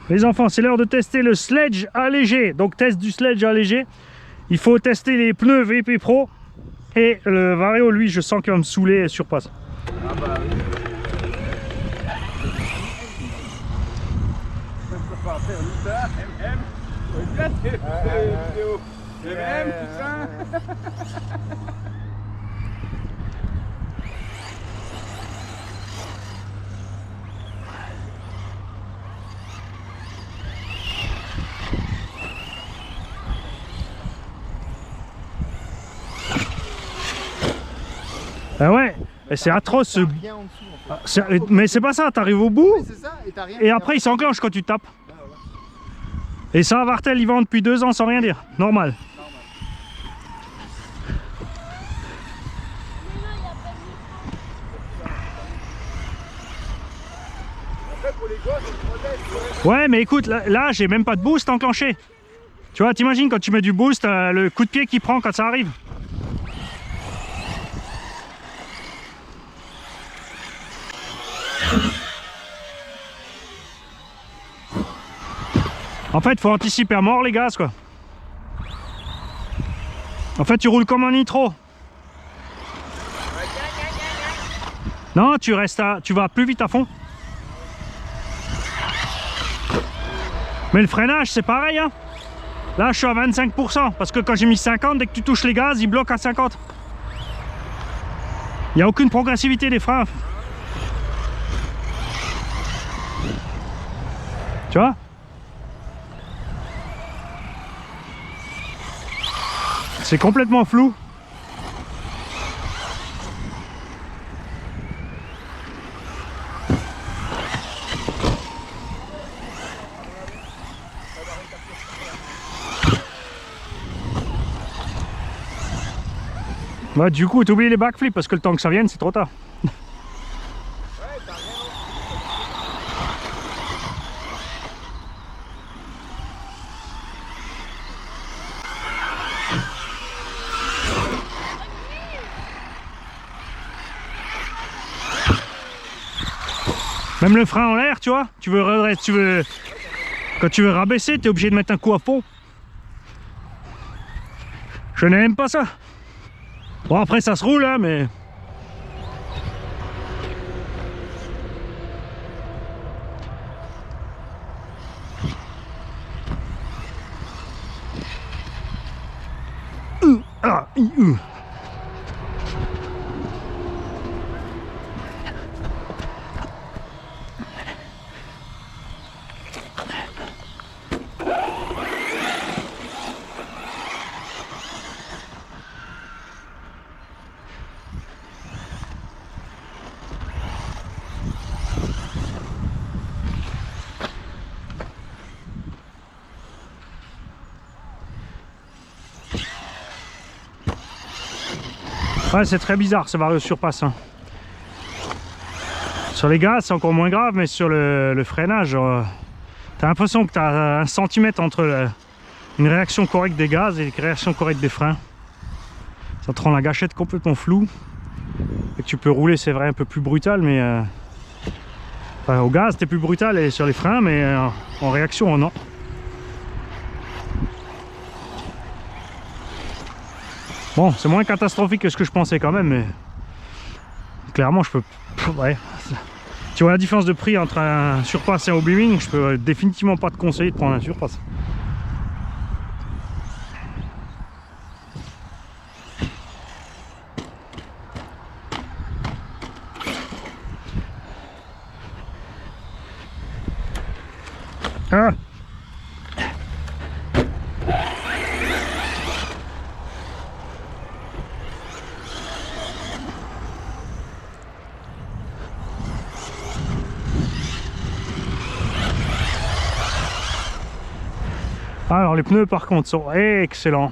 Les enfants, c'est l'heure de tester le sledge allégé. Donc test du sledge allégé. Il faut tester les pneus VP Pro. Et le Vario, lui, je sens qu'il va me saouler sur passe. Ah bah oui. Ah ouais, c'est atroce ce... Rien en dessous, en fait. Mais c'est pas ça, t'arrives au bout, Oui, c'est ça, et t'as rien. et après il s'enclenche quand tu tapes. Ah, ouais. Et ça, Vartel, il vend depuis 2 ans sans rien dire. Normal. Après, pour les gosses, on protège. Ouais, mais écoute, là j'ai même pas de boost enclenché. Tu vois, t'imagines quand tu mets du boost, le coup de pied qu'il prend quand ça arrive. En fait, faut anticiper à mort les gaz, quoi. En fait, tu roules comme un nitro. Non, tu restes tu vas plus vite à fond. Mais le freinage, c'est pareil, hein. Là, je suis à 25%, parce que quand j'ai mis 50, dès que tu touches les gaz, il bloque à 50. Il n'y a aucune progressivité des freins. Tu vois? C'est complètement flou. Ouais, du coup, t'oublies les backflips parce que le temps que ça vienne, c'est trop tard. Même le frein en l'air, tu vois, quand tu veux rabaisser, tu es obligé de mettre un coup à fond. Je n'aime pas ça. Bon, après ça se roule, hein, mais... Ouais, c'est très bizarre, ça va surpasse. Hein. Sur les gaz, c'est encore moins grave, mais sur le freinage, t'as l'impression que t'as 1 centimètre entre une réaction correcte des gaz et une réaction correcte des freins. Ça te rend la gâchette complètement floue. Et que tu peux rouler, c'est vrai, un peu plus brutal, mais... Enfin, au gaz, t'es plus brutal et sur les freins, mais en réaction, non. Bon, c'est moins catastrophique que ce que je pensais quand même, mais clairement je peux... Ouais. Tu vois la différence de prix entre un surpass et un Obliwing, je peux définitivement pas te conseiller de prendre un surpass. Ah. Alors les pneus par contre sont excellents.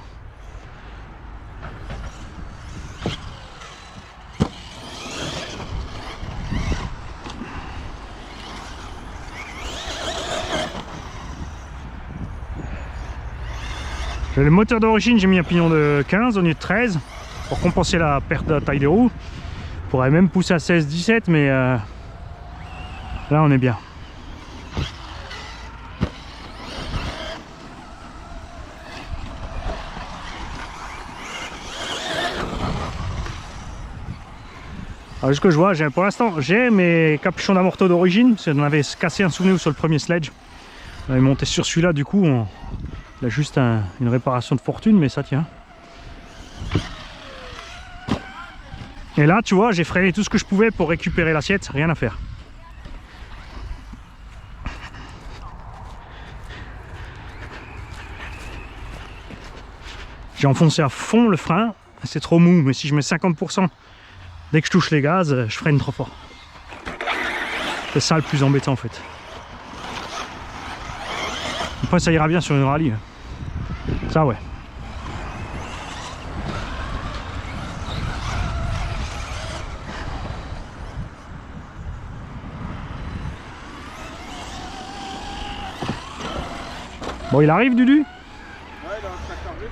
Le moteur d'origine, j'ai mis un pignon de 15 au lieu de 13 pour compenser la perte de la taille des roues. Je pourrais même pousser à 16-17, mais là on est bien. Alors, ce que je vois, pour l'instant, j'ai mes capuchons d'amorto d'origine, parce qu'on avait cassé un souvenir sur le premier sledge. On avait monté sur celui-là, du coup, il a juste une réparation de fortune, mais ça tient. Et là, tu vois, j'ai freiné tout ce que je pouvais pour récupérer l'assiette, rien à faire. J'ai enfoncé à fond le frein, c'est trop mou, mais si je mets 50%, dès que je touche les gaz, je freine trop fort. C'est ça le plus embêtant en fait. Après ça ira bien sur une rallye. Ça ouais. Bon, il arrive, Dudu? Ouais, dans le tracteur vite.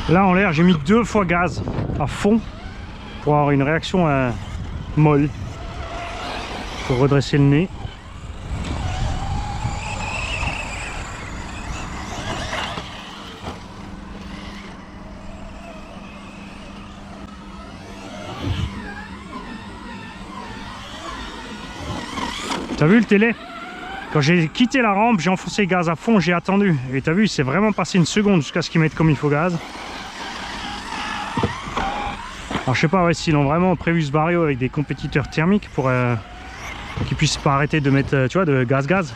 Là en l'air j'ai mis 2 fois gaz à fond pour avoir une réaction molle. Pour redresser le nez. T'as vu le télé? Quand j'ai quitté la rampe, j'ai enfoncé le gaz à fond, j'ai attendu. Et t'as vu, c'est vraiment passé une seconde jusqu'à ce qu'ils mettent comme il faut gaz. Alors je sais pas s'ils ont vraiment prévu ce barrio avec des compétiteurs thermiques pour qu'ils puissent pas arrêter de mettre, tu vois, de gaz.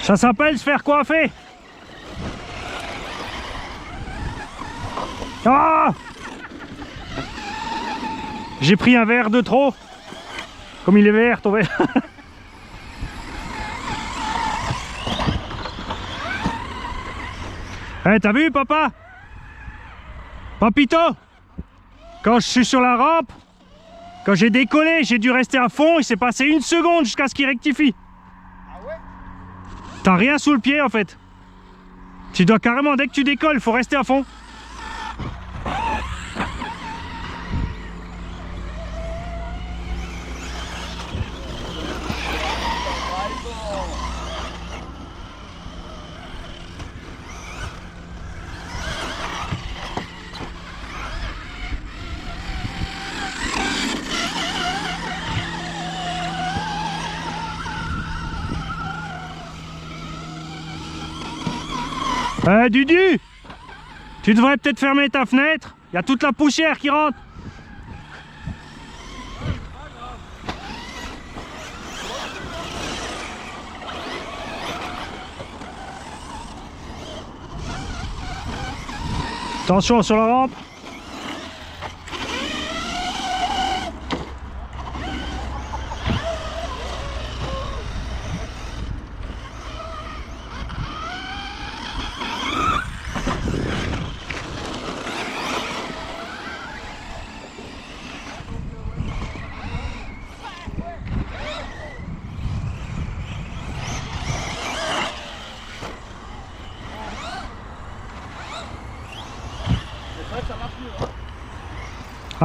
Ça s'appelle se faire coiffer. Ah! J'ai pris un verre de trop. Comme il est vert ton verre. Eh, t'as vu papa? Papito? Quand je suis sur la rampe, quand j'ai décollé, j'ai dû rester à fond. Il s'est passé 1 seconde jusqu'à ce qu'il rectifie. T'as rien sous le pied en fait. Tu dois carrément, dès que tu décolles, il faut rester à fond. Dudu, tu devrais peut-être fermer ta fenêtre. Il y a toute la poussière qui rentre. Attention sur la rampe.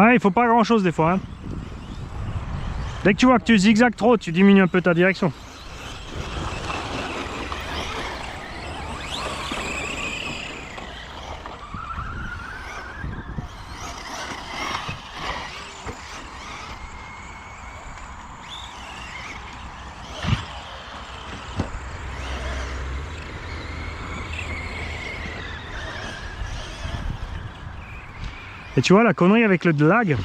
Ah, il faut pas grand chose des fois. Hein. Dès que tu vois que tu zigzags trop, tu diminues un peu ta direction. Et tu vois, la connerie avec le lag,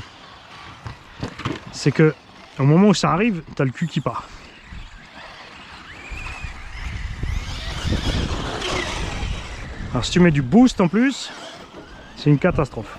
c'est que au moment où ça arrive, t'as le cul qui part. Alors si tu mets du boost en plus, c'est une catastrophe.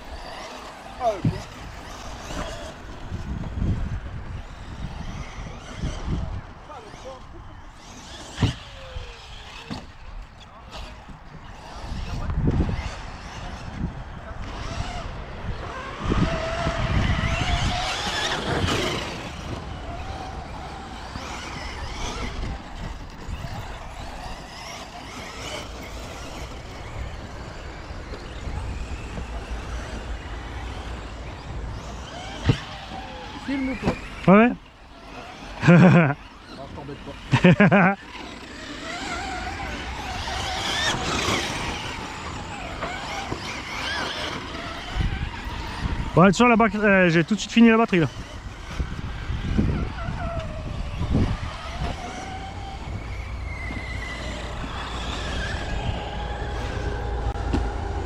Filme ou pas? Ouais. Ah, t'embête pas. Bon, sur la batterie, j'ai tout de suite fini la batterie là.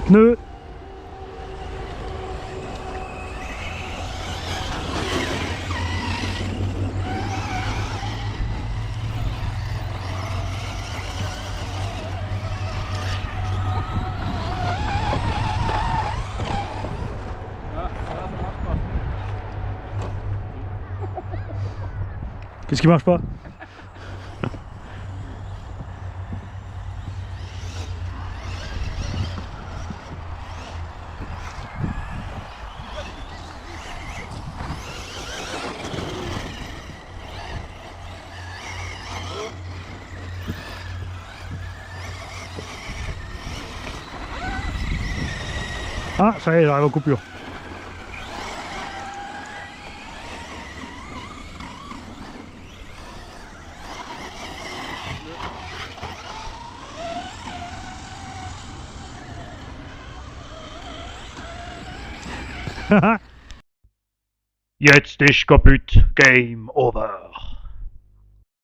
Pneus. Qu'est-ce qui marche pas? Ah, ça y est, j'arrive aux coupures. Jetzt ist kaputt. Game over.